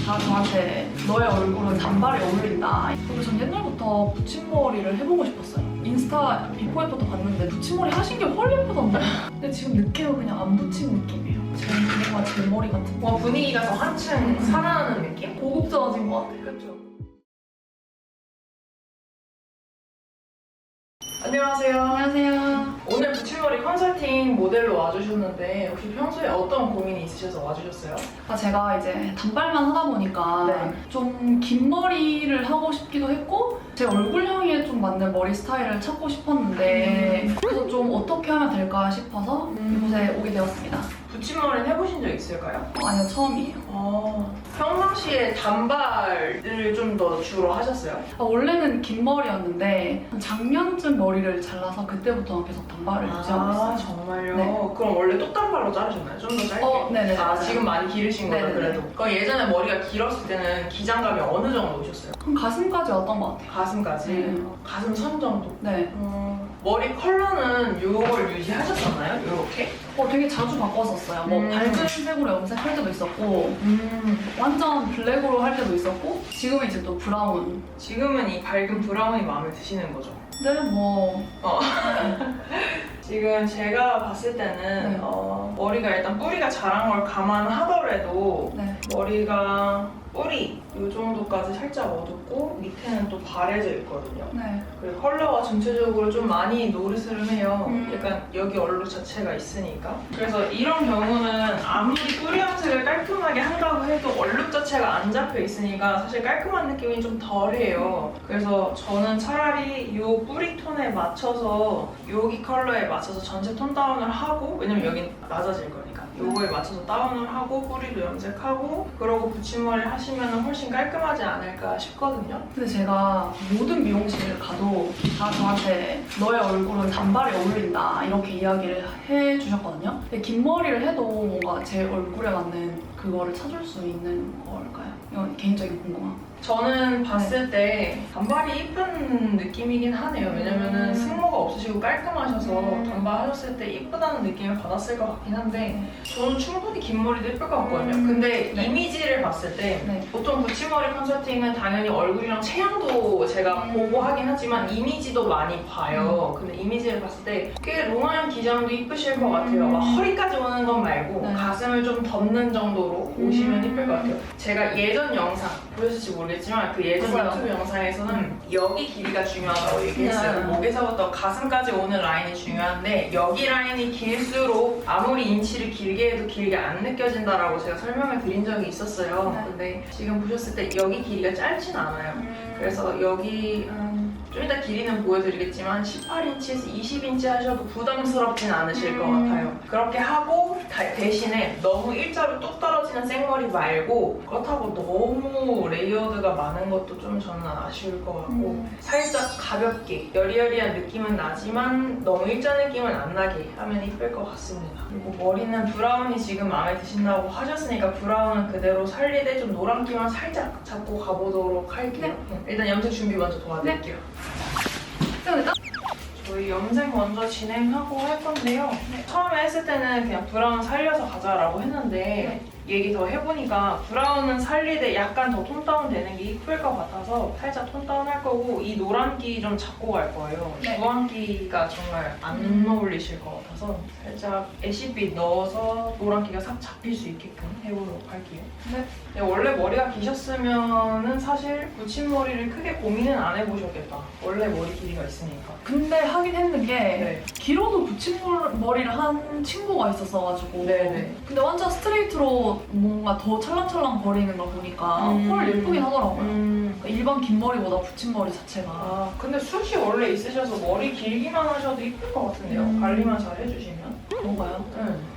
다 저한테 너의 얼굴은 단발이 어울린다. 그리고 전 옛날부터 붙임머리를 해보고 싶었어요. 인스타 비포 애프터 봤는데 붙임머리 하신 게 훨 예쁘던데. 근데 지금 느낌은 그냥 안 붙인 느낌이에요. 제 뭔가 제 머리 같은 거. 분위기가 더 한층 살아나는 느낌? 고급져진 것 같아요. 그렇죠. 안녕하세요. 안녕하세요. 오늘 붙임머리 컨설팅 모델로 와주셨는데 혹시 평소에 어떤 고민이 있으셔서 와주셨어요? 제가 이제 단발만 하다 보니까 네. 좀 긴 머리를 하고 싶기도 했고 제 얼굴형에 좀 맞는 머리 스타일을 찾고 싶었는데 그래서 좀 어떻게 하면 될까 싶어서 이곳에 오게 되었습니다. 붙임머리는 해보신 적 있을까요? 아니요, 처음이에요. 평상시에 단발을 좀 더 주로 하셨어요? 원래는 긴 머리였는데 한 작년쯤 머리를 잘라서 그때부터 계속 단발을 유지하고 있어요. 정말요? 네. 그럼 원래 똑단발로 자르셨나요? 좀 더 짧게? 네네. 지금 많이 기르신 거죠, 네네네. 그래도? 그럼 예전에 머리가 길었을 때는 기장감이 어느 정도 오셨어요? 한 가슴까지 왔던 것 같아요. 가슴까지? 네. 가슴 선 정도? 네. 머리 컬러는 이걸 유지하셨었나요? 이렇게? 되게 자주 바꿨었어요. 뭐 밝은 색으로 염색할 때도 있었고 완전 블랙으로 할 때도 있었고 지금은 이제 또 브라운. 지금은 이 밝은 브라운이 마음에 드시는 거죠? 네, 뭐 지금 제가 봤을 때는 네. 머리가 일단 뿌리가 자란 걸 감안하더라도 네. 머리가 뿌리 이 정도까지 살짝 어둡고 밑에는 또 바래져 있거든요. 네. 그리고 컬러가 전체적으로 좀 많이 노르스름해요. 음. 약간 여기 얼룩 자체가 있으니까. 그래서 이런 경우는 아무리 뿌리 염색을 깔끔하게 한다고 해도 얼룩 자체가 안 잡혀 있으니까 사실 깔끔한 느낌이 좀 덜해요. 그래서 저는 차라리 이 뿌리 톤에 맞춰서 여기 컬러에 맞춰서 전체 톤 다운을 하고, 왜냐면 여긴 낮아질 거니까 요거에 맞춰서 다운을 하고 뿌리도 염색하고 그러고 붙임머리 하시면 훨씬 깔끔하지 않을까 싶거든요. 근데 제가 모든 미용실을 가도 다 저한테 너의 얼굴은 단발이 어울린다 이렇게 이야기를 해주셨거든요. 근데 긴 머리를 해도 뭔가 제 얼굴에 맞는 그거를 찾을 수 있는 걸까요? 이건 개인적인 궁금함. 저는 봤을 때 단발이 이쁜 느낌이긴 하네요. 왜냐면은 승모가 없으시고 깔끔하셔서 단발하셨을 때 이쁘다는 느낌을 받았을 것 같긴 한데 저는 충분히 긴 머리도 이쁠 것 같거든요. 근데 네. 이미지를 봤을 때 네. 보통 붙임머리 컨설팅은 당연히 얼굴이랑 체형도 제가 보고 하긴 하지만 이미지도 많이 봐요. 근데 이미지를 봤을 때 꽤 롱한 기장도 이쁘실 것 같아요. 막 허리까지 오는 건 말고 네. 가슴을 좀 덮는 정도로 오시면 이쁠 것 같아요. 제가 예전 영상 보셨을지 모르겠지만 그 예전 봤어요. 유튜브 영상에서는 여기 길이가 중요하다고 얘기했어요. 네. 목에서부터 가슴까지 오는 라인이 중요한데 여기 라인이 길수록 아무리 인치를 길게 해도 길게 안 느껴진다라고 제가 설명을 드린 적이 있었어요. 네. 근데 지금 보셨을 때 여기 길이가 짧진 않아요. 그래서 여기 좀 이따 길이는 보여드리겠지만 18인치에서 20인치 하셔도 부담스럽진 않으실 것 같아요. 그렇게 하고 대신에 너무 일자로 뚝 떨어지는 생머리 말고 그렇다고 너무 레이어드가 많은 것도 좀 저는 아쉬울 것 같고 살짝 가볍게 여리여리한 느낌은 나지만 너무 일자 느낌은 안 나게 하면 이쁠 것 같습니다. 그리고 머리는 브라운이 지금 마음에 드신다고 하셨으니까 브라운은 그대로 살리되 좀 노란기만 살짝 잡고 가보도록 할게요. 일단 염색 준비 먼저 도와드릴게요. 저희 염색 먼저 진행하고 할 건데요. 처음에 했을 때는 그냥 브라운 살려서 가자라고 했는데 얘기 더 해보니까 브라운은 살리되 약간 더 톤 다운 되는 게 이쁠 것 같아서 살짝 톤 다운 할 거고 이 노란기 좀 잡고 갈 거예요. 네. 주황기가 정말 안 어울리실 것 같아서 살짝 애쉬빛 넣어서 노란기가 싹 잡힐 수 있게끔 해보도록 할게요. 네, 원래 머리가 기셨으면은 사실 붙임머리를 크게 고민은 안 해보셨겠다. 원래 머리 길이가 있으니까. 근데 하긴 했는 게 네. 길어도 붙임머리를 한 친구가 있었어가지고 네네. 근데 완전 스트레이트로 뭔가 더 찰랑찰랑 거리는 걸 보니까 헐 예쁘긴 하더라고요. 그러니까 일반 긴 머리보다 붙임머리 자체가 근데 숱이 원래 있으셔서 머리 길기만 하셔도 이쁠 것 같은데요? 관리만 잘 해주시면. 그런가요?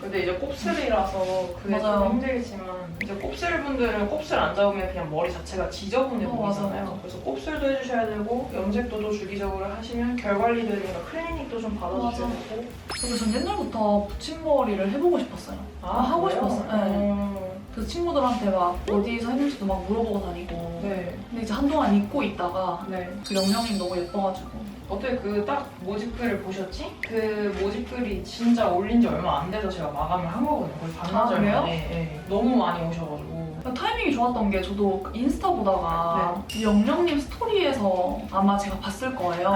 근데 이제 곱슬이라서 그게 맞아요. 좀 힘들겠지만 이제 곱슬 분들은 곱슬 안 잡으면 그냥 머리 자체가 지저분해 보이잖아요. 맞아요. 그래서 곱슬도 해주셔야 되고 염색도 또 주기적으로 하시면 결 관리도 해야 클리닉도 좀 받아주셔야 맞아. 되고. 그리고 전 옛날부터 붙임머리를 해보고 싶었어요. 하고 그래요? 싶었어요. 네. 그래서 친구들한테 막 어디서 했는지도 막 물어보고 다니고. 네. 근데 이제 한동안 잊고 있다가 네. 그 영영님 너무 예뻐가지고. 어떻게 그 딱 모집글을 보셨지? 그 모집글이 진짜 올린 지 얼마 안 돼서 제가 마감을 한 거거든요. 거의 반나절 그래요? 만에. 네. 너무 많이 오셔가지고. 타이밍이 좋았던 게 저도 그 인스타 보다가 영영님 스토리에서 아마 제가 봤을 거예요.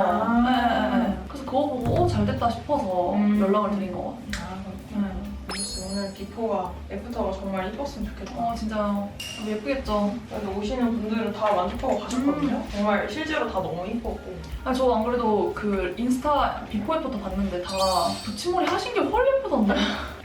네. 그래서 그거 보고 잘됐다 싶어서 연락을 드린 거거든요. 오늘 비포가 애프터가 정말 이뻤으면 좋겠다. 진짜 너무 예쁘겠죠. 그래서 오시는 분들은 다 만족하고 가셨거든요. 정말 실제로 다 너무 이뻤고. 저 안 그래도 그 인스타 비포 애프터 봤는데 다 붙임머리 하신 게 헐 예쁘던데.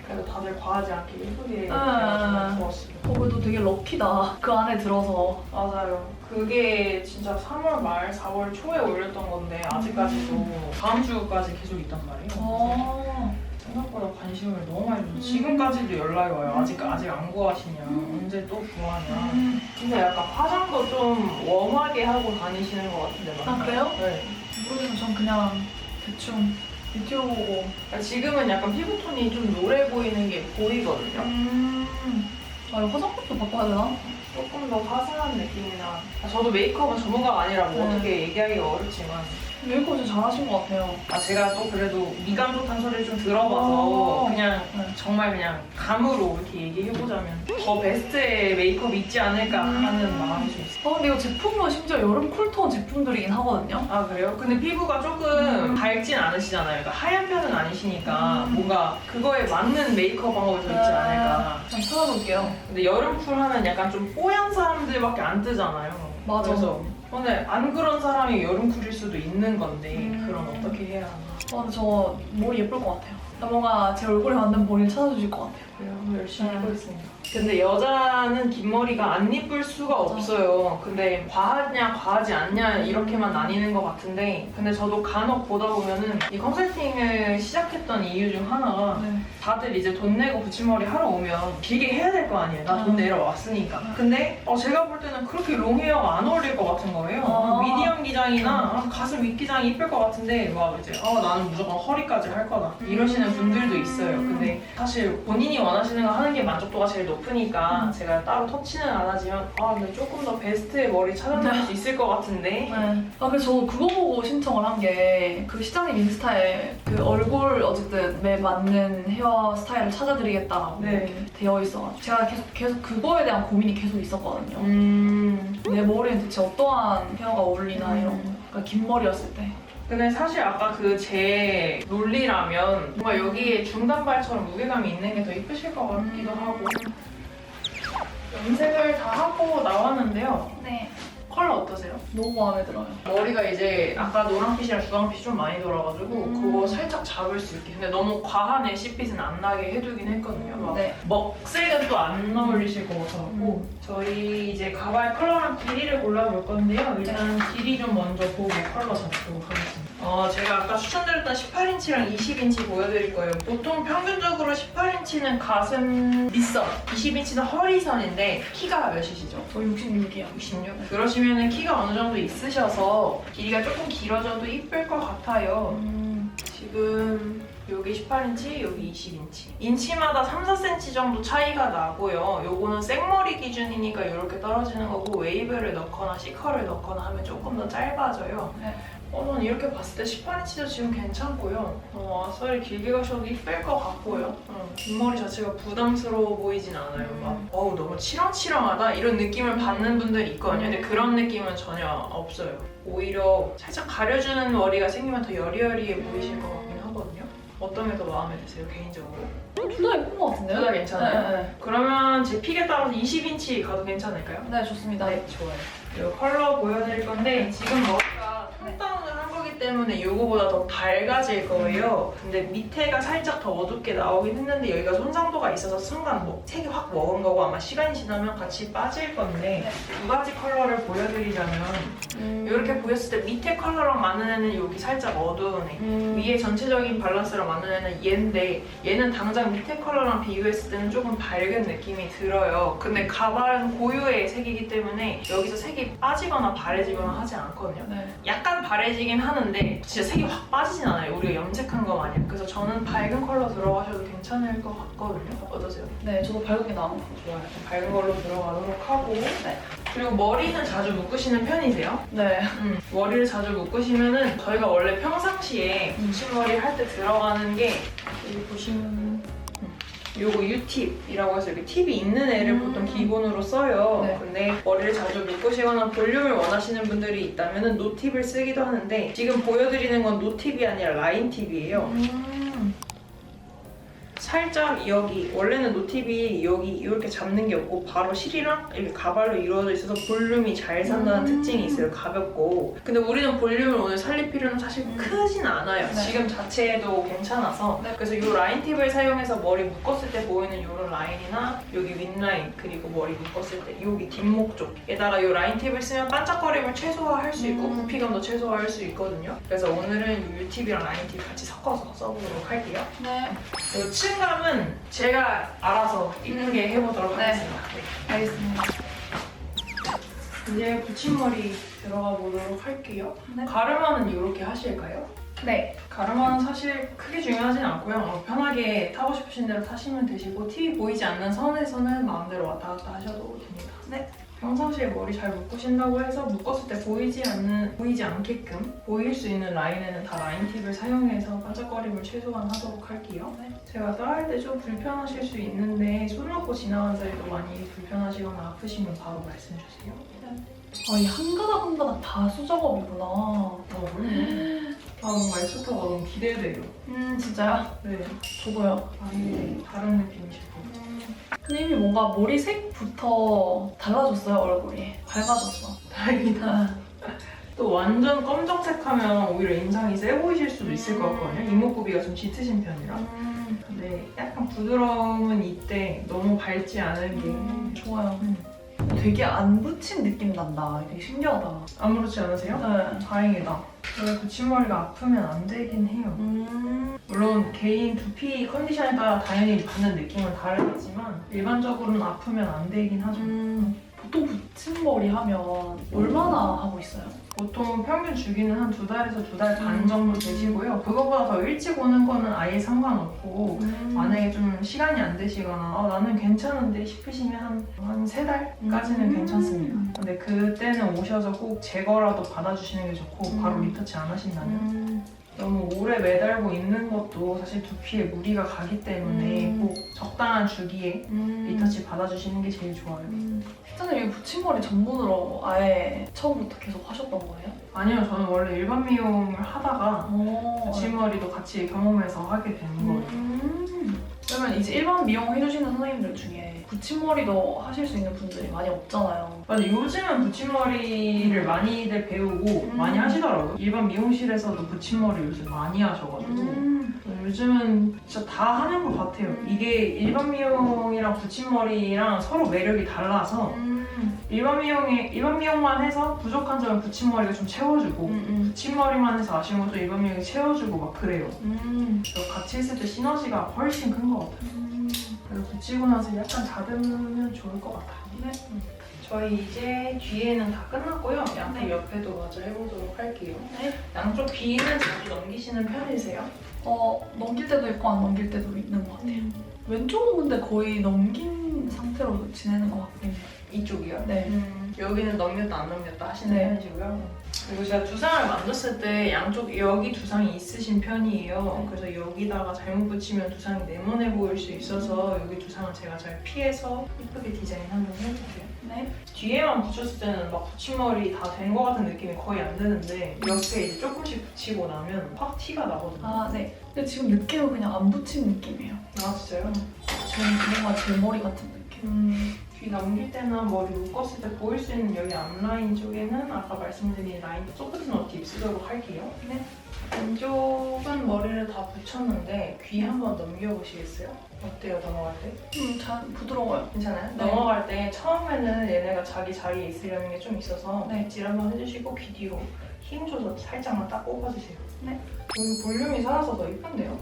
그래도 다들 과하지 않게 예쁘게 아. 좋았어요. 그래도 되게 럭키다. 그 안에 들어서. 맞아요. 그게 진짜 3월 말, 4월 초에 올렸던 건데 아직까지도 다음 주까지 계속 있단 말이에요. 생각보다 관심을 너무 많이 줘서 지금까지도 연락이 와요. 아직 안 구하시냐, 언제 또 구하냐. 근데 약간 화장도 좀 웜하게 하고 다니시는 것 같은데 맞나요? 그래요? 네. 모르겠어요. 전 그냥 대충 유튜브 보고. 그러니까 지금은 약간 피부톤이 좀 노래 보이는 게 보이거든요. 이거 화장품도 바꿔야 되나? 조금 더 화사한 느낌이나 저도 메이크업은 전문가가 아니라 뭐 어떻게 얘기하기가 어렵지만 메이크업 진짜 잘하신 것 같아요. 제가 또 그래도 미감 좋다는 소리를 좀 들어봐서 그냥 정말 그냥 감으로 이렇게 얘기해보자면 더 베스트의 메이크업이 있지 않을까 하는 마음이 좀 있어요. 근데 이거 제품은 심지어 여름 쿨톤 제품들이긴 하거든요. 그래요? 근데 피부가 조금 밝진 않으시잖아요. 그러니까 하얀 편은 아니시니까 뭔가 그거에 맞는 메이크업 방법이 더 있지 않을까. 좀 찾아볼게요. 근데 여름 쿨 하면 약간 좀 뽀얀 사람들밖에 안 뜨잖아요. 맞아. 그래서 근데 안 그런 사람이 여름 쿨일 수도 있는 건데 그럼 어떻게 해야 하나. 근데 저 머리 예쁠 것 같아요. 뭔가 제 얼굴에 맞는 머리를 찾아주실 것 같아요. 그래요. 한번 열심히 해보겠습니다. 근데 여자는 긴 머리가 안 이쁠 수가 없어요. 근데 과하냐 과하지 않냐 이렇게만 나뉘는 것 같은데 근데 저도 간혹 보다 보면은 이 컨설팅을 시작했던 이유 중 하나가 다들 이제 돈 내고 붙임머리 하러 오면 길게 해야 될 거 아니에요. 나 돈 내러 왔으니까. 근데 제가 볼 때는 그렇게 롱헤어가 안 어울릴 것 같은 거예요. 미디엄 기장이나 가슴 윗 기장이 이쁠 것 같은데 막 이제 나는 무조건 허리까지 할 거다 이러시는 분들도 있어요. 근데 사실 본인이 원하시는 거 하는 게 만족도가 제일 높으니까 제가 따로 터치는 안 하지만 근데 조금 더 베스트의 머리 찾아낼 수 있을 것 같은데. 그래서 저 그거 보고 신청을 한 게 그 시장님 인스타에 그 얼굴 어쨌든 매 맞는 헤어 스타일을 찾아드리겠다라고 되어 있어가지고 제가 계속 그거에 대한 고민이 계속 있었거든요. 내 머리는 대체 어떠한 헤어가 어울리나 이런 거. 그러니까 긴 머리였을 때. 근데 사실 아까 그 제 롤리라면 뭔가 여기에 중단발처럼 무게감이 있는 게 더 이쁘실 것 같기도 하고. 염색을 다 하고 나왔는데요. 네. 컬러 어떠세요? 너무 마음에 들어요. 머리가 이제 아까 노란빛이랑 주황빛이 좀 많이 돌아가지고 그거 살짝 잡을 수 있게. 근데 너무 과한 애쉬빛은 안 나게 해두긴 했거든요. 먹색은 또 안 어울리실 것 같아갖고 저희 이제 가발 컬러랑 길이를 골라볼 건데요. 일단 길이 좀 먼저 보고 컬러 잡도록 하겠습니다. 제가 아까 추천드렸던 18인치랑 20인치 보여드릴 거예요. 보통 평균적으로 18인치는 가슴 밑선, 20인치는 허리선인데 키가 몇이시죠? 저 66이요. 66? 그러시면 키가 어느 정도 있으셔서 길이가 조금 길어져도 이쁠 것 같아요. 지금 여기 18인치, 여기 20인치. 인치마다 3, 4cm 정도 차이가 나고요. 요거는 생머리 기준이니까 이렇게 떨어지는 거고 웨이브를 넣거나 C컬을 넣거나 하면 조금 더 짧아져요. 저는 이렇게 봤을 때 18인치도 지금 괜찮고요. 앞살이 길게 가셔도 이쁠 것 같고요. 긴 머리 자체가 부담스러워 보이진 않아요. 막 너무 치렁치렁하다 이런 느낌을 받는 분들이 있거든요. 근데 그런 느낌은 전혀 없어요. 오히려 살짝 가려주는 머리가 생기면 더 여리여리해 보이실 것 같긴 하거든요. 어떤 게 더 마음에 드세요, 개인적으로? 둘 다 예쁜 것 같은데요? 둘 다 괜찮아요? 네. 그러면 제 픽에 따라서 20인치 가도 괜찮을까요? 네, 좋습니다. 네, 좋아요. 이 컬러 보여드릴 건데 지금 머리가 톤다운을 한 거기 때문에 이거보다 더 밝아질 거예요. 근데 밑에가 살짝 더 어둡게 나오긴 했는데 여기가 손상도가 있어서 순간 색이 확 먹은 거고 아마 시간이 지나면 같이 빠질 건데 두 가지 컬러를 보여드리자면 이렇게 보였을 때 밑에 컬러랑 맞는 애는 여기 살짝 어두운 애 위에 전체적인 밸런스랑 맞는 애는 얘인데 얘는 당장 밑에 컬러랑 비교했을 때는 조금 밝은 느낌이 들어요. 근데 가발은 고유의 색이기 때문에 여기서 색이 빠지거나 바래지거나 하지 않거든요. 약간 바래지긴 하는데 하는데 진짜 색이 확 빠지진 않아요. 우리가 염색한 거 마냥. 그래서 저는 밝은 컬러 들어가셔도 괜찮을 것 같거든요. 어떠세요? 네, 저도 밝은 게 나은 것 같아요. 좋아요. 좀 밝은 걸로 들어가도록 하고. 네. 그리고 머리는 자주 묶으시는 편이세요? 네. 머리를 자주 묶으시면은 저희가 원래 평상시에 붙임머리 할 때 들어가는 게 여기 보시면은 요거 U팁이라고 해서 이렇게 팁이 있는 애를 보통 기본으로 써요. 네. 근데 머리를 자주 묶으시거나 볼륨을 원하시는 분들이 있다면 노팁을 쓰기도 하는데 지금 보여드리는 건 노팁이 아니라 라인팁이에요. 살짝 여기 원래는 노팁이 여기 이렇게 잡는 게 없고 바로 실이랑 이렇게 가발로 이루어져 있어서 볼륨이 잘 산다는 특징이 있어요. 가볍고. 근데 우리는 볼륨을 오늘 살릴 필요는 사실 크진 않아요. 네. 지금 자체도 괜찮아서. 네. 그래서 이 라인 팁을 사용해서 머리 묶었을 때 보이는 이런 라인이나 여기 윗라인 그리고 머리 묶었을 때 여기 뒷목 쪽에다가 이 라인 팁을 쓰면 반짝거림을 최소화할 수 있고 부피감도 최소화할 수 있거든요. 그래서 오늘은 이 팁이랑 라인 팁 같이 섞어서 써보도록 할게요. 네. 그리고 층감은 제가 알아서 이쁘게 해보도록 네. 하겠습니다. 네. 알겠습니다. 이제 붙임머리 들어가 보도록 할게요. 네. 가르마는 이렇게 하실까요? 네. 가르마는 사실 크게 중요하진 않고요. 편하게 타고 싶으신 대로 타시면 되시고 TV 보이지 않는 선에서는 마음대로 왔다 갔다 하셔도 됩니다. 네. 평상시에 머리 잘 묶으신다고 해서 묶었을 때 보이지 않게끔 보일 수 있는 라인에는 다 라인 팁을 사용해서 반짝거림을 최소화하도록 할게요. 네. 제가 따할 때 좀 불편하실 수 있는데 손 놓고 지나간 자리도 많이 불편하시거나 아프시면 바로 말씀해 주세요. 아, 이 한 가닥 한 가닥 다 수작업이구나. 그럼요. 다음 말수터가 너무 기대돼요. 진짜요? 네, 저도요. 많이 다른 느낌이실 거예요. 근데 이미 뭔가 머리색부터 달라졌어요, 얼굴이. 밝아졌어. 다행이다. 또 완전 검정색 하면 오히려 인상이 세 보이실 수도 있을 것 같거든요. 이목구비가 좀 짙으신 편이라. 근데 약간 부드러움은 이때 너무 밝지 않은 게 좋아요. 되게 안 붙인 느낌 난다. 되게 신기하다. 아무렇지 않으세요? 네. 다행이다. 원래 붙임머리가 아프면 안 되긴 해요. 물론 개인 두피 컨디션에 따라 당연히 받는 느낌은 다르겠지만 일반적으로는 아프면 안 되긴 하죠. 보통 붙임머리 하면 얼마나 하고 있어요? 보통 평균 주기는 한 2달에서 2달 반 정도 되시고요. 그거보다 더 일찍 오는 거는 아예 상관없고 만약에 좀 시간이 안 되시거나 나는 괜찮은데 싶으시면 한 3달까지는 괜찮습니다. 근데 그때는 오셔서 꼭 제거라도 받아주시는 게 좋고 바로 리터치 안 하신다면 너무 오래 매달고 있는 것도 사실 두피에 무리가 가기 때문에 꼭 적당한 주기에 리터치 받아주시는 게 제일 좋아요. 실장님 이 붙임머리 전문으로 아예 처음부터 계속 하셨던 거예요? 아니요, 저는 원래 일반 미용을 하다가 오. 붙임머리도 같이 경험해서 하게 된 거예요. 그러면 이제 일반 미용 해주시는 선생님들 중에 붙임머리도 하실 수 있는 분들이 많이 없잖아요. 근데 요즘은 붙임머리를 많이들 배우고 많이 하시더라고요. 일반 미용실에서도 붙임머리 요즘 많이 하셔가지고 요즘은 진짜 다 하는 것 같아요. 이게 일반 미용이랑 붙임머리랑 서로 매력이 달라서 일반 미용만 해서 부족한 점을 붙임머리가 좀 채워주고 붙임머리만 해서 아쉬운 것도 일반 미용이 채워주고 막 그래요. 그래서 같이 있을 때 시너지가 훨씬 큰 것 같아요. 그래서 붙이고 나서 약간 다듬으면 좋을 것 같아요. 네. 저희 이제 뒤에는 다 끝났고요. 양쪽 네. 옆에도 마저 해보도록 할게요. 네. 양쪽 귀는 자주 넘기시는 편이세요? 넘길 때도 있고 안 넘길 때도 있는 것 같아요. 왼쪽은 근데 거의 넘긴 상태로 지내는 것 같긴 해요. 이쪽이요? 네. 여기는 넘겼다 안 넘겼다 하시는 네. 편이시고요. 그리고 제가 두상을 만졌을 때 양쪽 여기 두상이 있으신 편이에요. 네. 그래서 여기다가 잘못 붙이면 두상이 네모네 보일 수 있어서 여기 두상은 제가 잘 피해서 예쁘게 디자인 한번 해볼게요. 네. 뒤에만 붙였을 때는 막 붙임머리 다 된 것 같은 느낌이 거의 안 드는데 옆에 이제 조금씩 붙이고 나면 확 티가 나거든요. 아, 네. 근데 지금 느낌은 그냥 안 붙인 느낌이에요. 아 진짜요? 뭔가 제 머리 같은 느낌. 귀 넘길 때나 머리 묶었을 때 보일 수 있는 여기 앞라인 쪽에는 아까 말씀드린 라인 소프트 너팁 쓰도록 할게요. 네. 왼쪽은 머리를 다 붙였는데 귀 한번 넘겨보시겠어요? 어때요, 넘어갈 때? 잘 부드러워요. 괜찮아요? 네. 넘어갈 때 처음에는 얘네가 자기 자리에 있으려는 게 좀 있어서 네. 빗질 한번 해주시고 귀 뒤로 힘 줘서 살짝만 딱 꼽아주세요. 네. 여기 볼륨이 살아서 더 이쁜데요?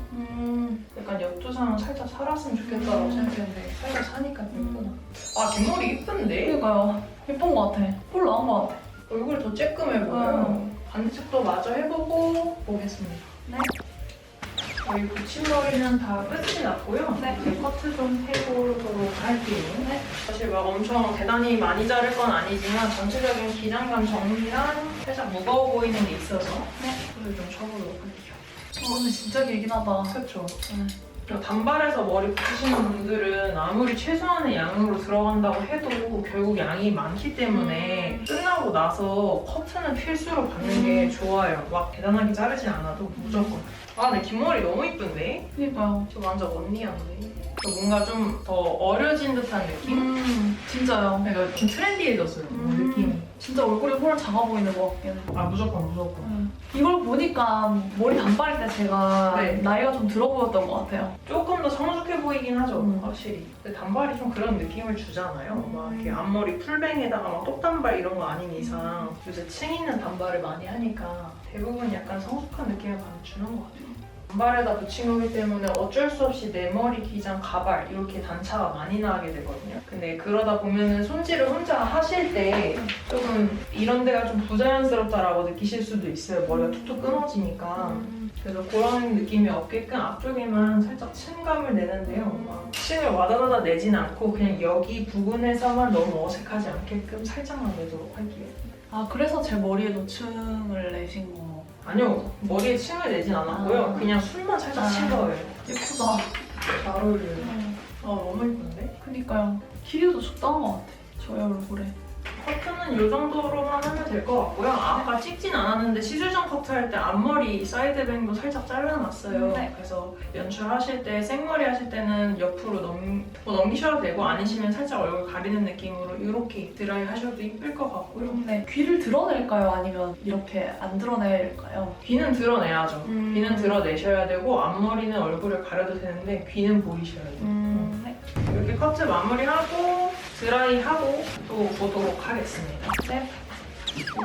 약간 옆두상은 살짝 살았으면 좋겠다고 생각했는데 살짝 사니까 예쁘다. 아, 뒷머리 이쁜데? 그러니까요. 예쁜 것 같아. 볼 나온 것 같아. 얼굴이 더 쬐끔해 보여요. 반대쪽도 마저 해보고 보겠습니다. 네. 저희 붙임머리는 다 끝이 났고요. 네. 이제 커트 좀 해보도록 할게요. 네. 사실 막 엄청 대단히 많이 자를 건 아니지만 전체적인 기장감 정리랑 살짝 무거워 보이는 게 있어서 네. 그걸 좀 쳐보도록 할게요. 근데 진짜 길긴 하다. 그렇죠. 네. 단발에서 머리 붙이시는 분들은 아무리 최소한의 양으로 들어간다고 해도 결국 양이 많기 때문에 끝나고 나서 커트는 필수로 받는 게 좋아요. 막 대단하게 자르진 않아도 무조건. 아, 근데 긴 머리 너무 이쁜데? 그니까요. 저 완전 언니였네. 저 뭔가 좀 더 어려진 듯한 느낌? 진짜요. 그러니까 좀 트렌디해졌어요, 느낌이. 진짜 얼굴이 훨씬 작아 보이는 것 같긴 해. 아, 무조건. 이걸 보니까 머리 단발일 때 제가 네. 나이가 좀 들어 보였던 것 같아요. 조금 더 성숙해 보이긴 하죠, 확실히. 근데 단발이 좀 그런 느낌을 주잖아요. 막 이렇게 앞머리 풀뱅에다가 막 똑단발 이런 거 아닌 이상 요새 층 있는 단발을 많이 하니까 대부분 약간 성숙한 느낌을 많이 주는 것 같아요. 단발에다 붙인 거기 때문에 어쩔 수 없이 내 머리, 기장, 가발 이렇게 단차가 많이 나게 되거든요. 근데 그러다 보면은 손질을 혼자 하실 때 조금 이런 데가 좀 부자연스럽다라고 느끼실 수도 있어요. 머리가 툭툭 끊어지니까. 그래서 그런 느낌이 없게끔 앞쪽에만 살짝 층감을 내는데요. 막 층을 와다다다 내진 않고 그냥 여기 부분에서만 너무 어색하지 않게끔 살짝만 내도록 할게요. 아, 그래서 제 머리에 노층을 내신 거. 아니요, 머리에 층을 내진 않았고요. 그냥 술만 살짝 친 거예요. 예쁘다. 잘 어울려요. 너무 예쁜데? 그니까요. 길이도 적당한 것 같아. 저의 얼굴에. 커트는 이 정도로만 하면 될 것 같고요. 아까 찍진 않았는데 시술점 커트할 때 앞머리 사이드뱅도 살짝 잘라놨어요. 네. 그래서 연출하실 때 생머리 하실 때는 옆으로 넘기셔도 되고 아니시면 살짝 얼굴 가리는 느낌으로 이렇게 드라이 하셔도 이쁠 것 같고요. 네. 귀를 드러낼까요? 아니면 이렇게 안 드러낼까요? 귀는 드러내야죠. 귀는 드러내셔야 되고 앞머리는 얼굴을 가려도 되는데 귀는 보이셔야 돼요. 네. 이렇게 커트 마무리하고 드라이하고 또 보도록 하겠습니다. 네.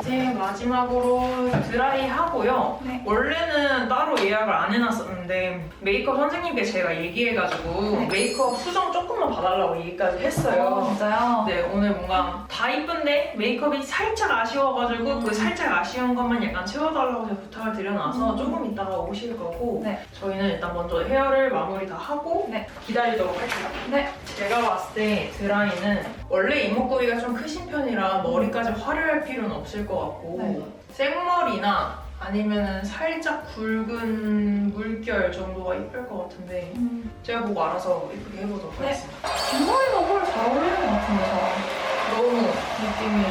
이제 마지막으로 드라이하고요. 네. 원래는 따로 예약을 안 해놨었는데 메이크업 선생님께 제가 얘기해가지고 네. 메이크업 수정 조금만 봐달라고 얘기까지 했어요. 진짜요? 네, 오늘 뭔가 다 이쁜데 메이크업이 살짝 아쉬워가지고 그 살짝 아쉬운 것만 약간 채워달라고 제가 부탁을 드려놔서 조금 이따가 오실 거고 네. 저희는 일단 먼저 헤어를 마무리 다 하고 네. 기다리도록 할게요. 네. 제가 봤을 때 드라이는 원래 이목구비가 좀 크신 편이라 머리까지 화려할 필요는 없을 것 같고 네. 생머리나 아니면은 살짝 굵은 물결 정도가 이쁠 것 같은데 제가 보고 알아서 예쁘게 해보도록 네. 하겠습니다. 뒷머리가 훨씬 잘 어울리는 것 같은데, 너무 느낌이.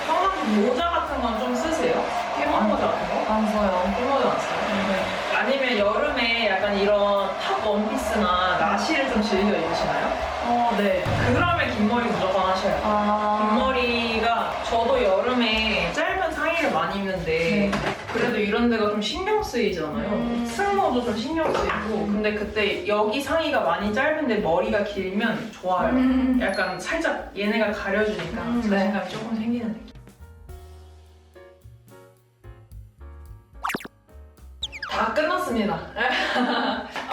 평소에 모자 같은 건 좀 쓰세요? 깨만 모자 같은 거? 안 써요. 깨모자 안 써요? 아니면 여름에 약간 이런 탑 원피스나 나시를 좀 즐겨 입으시나요? 네. 그러면 긴 머리 무조건 하셔야 돼요. 긴 머리가 저도 여름에 짧은 상의를 많이 입는데 그래도 이런 데가 좀 신경 쓰이잖아요. 승모도 좀 신경 쓰이고 근데 그때 여기 상의가 많이 짧은데 머리가 길면 좋아요. 약간 살짝 얘네가 가려주니까 자신감이 조금 생기는 느낌. 다 끝났습니다.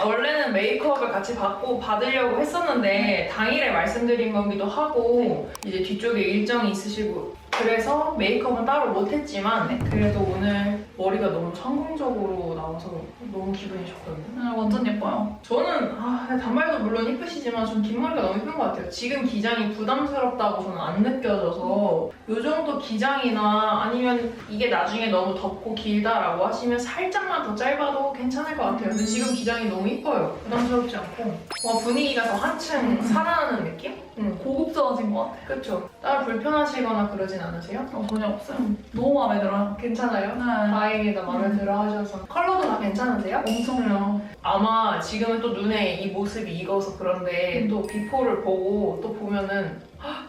원래는 메이크업을 같이 받으려고 했었는데 당일에 말씀드린 거기도 하고 이제 뒤쪽에 일정이 있으시고 그래서 메이크업은 따로 못했지만 그래도 오늘 머리가 너무 성공적으로 나와서 너무 기분이 좋거든요. 완전 예뻐요. 저는 단발도 물론 이쁘시지만 전 긴 머리가 너무 예쁜 것 같아요. 지금 기장이 부담스럽다고 저는 안 느껴져서 이 정도 기장이나 아니면 이게 나중에 너무 덥고 길다라고 하시면 살짝만 더 짧아도 괜찮을 것 같아요. 근데 지금 기장이 너무 이뻐요. 부담스럽지 않고 분위기가 더 한층 살아나는 느낌? 고급져진 것 같아요. 그쵸? 따로 불편하시거나 그러진 않으세요? 전혀 없어요. 너무 마음에 들어요. 괜찮아요? 네. 다행이다. 마음에 들어 하셔서. 컬러도 다 괜찮으세요? 엄청요. 아마 지금은 또 눈에 이 모습이 익어서 그런데 또 비포를 보고 또 보면은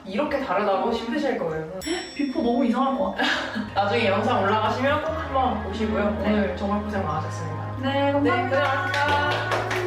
이렇게 다르다고 싶으실 거예요. 비포 너무 이상할 것 같아요. 나중에 영상 올라가시면 꼭 한번 보시고요. 네. 오늘 정말 고생 많으셨습니다. 네, 감사합니다. 네, 감사합니다.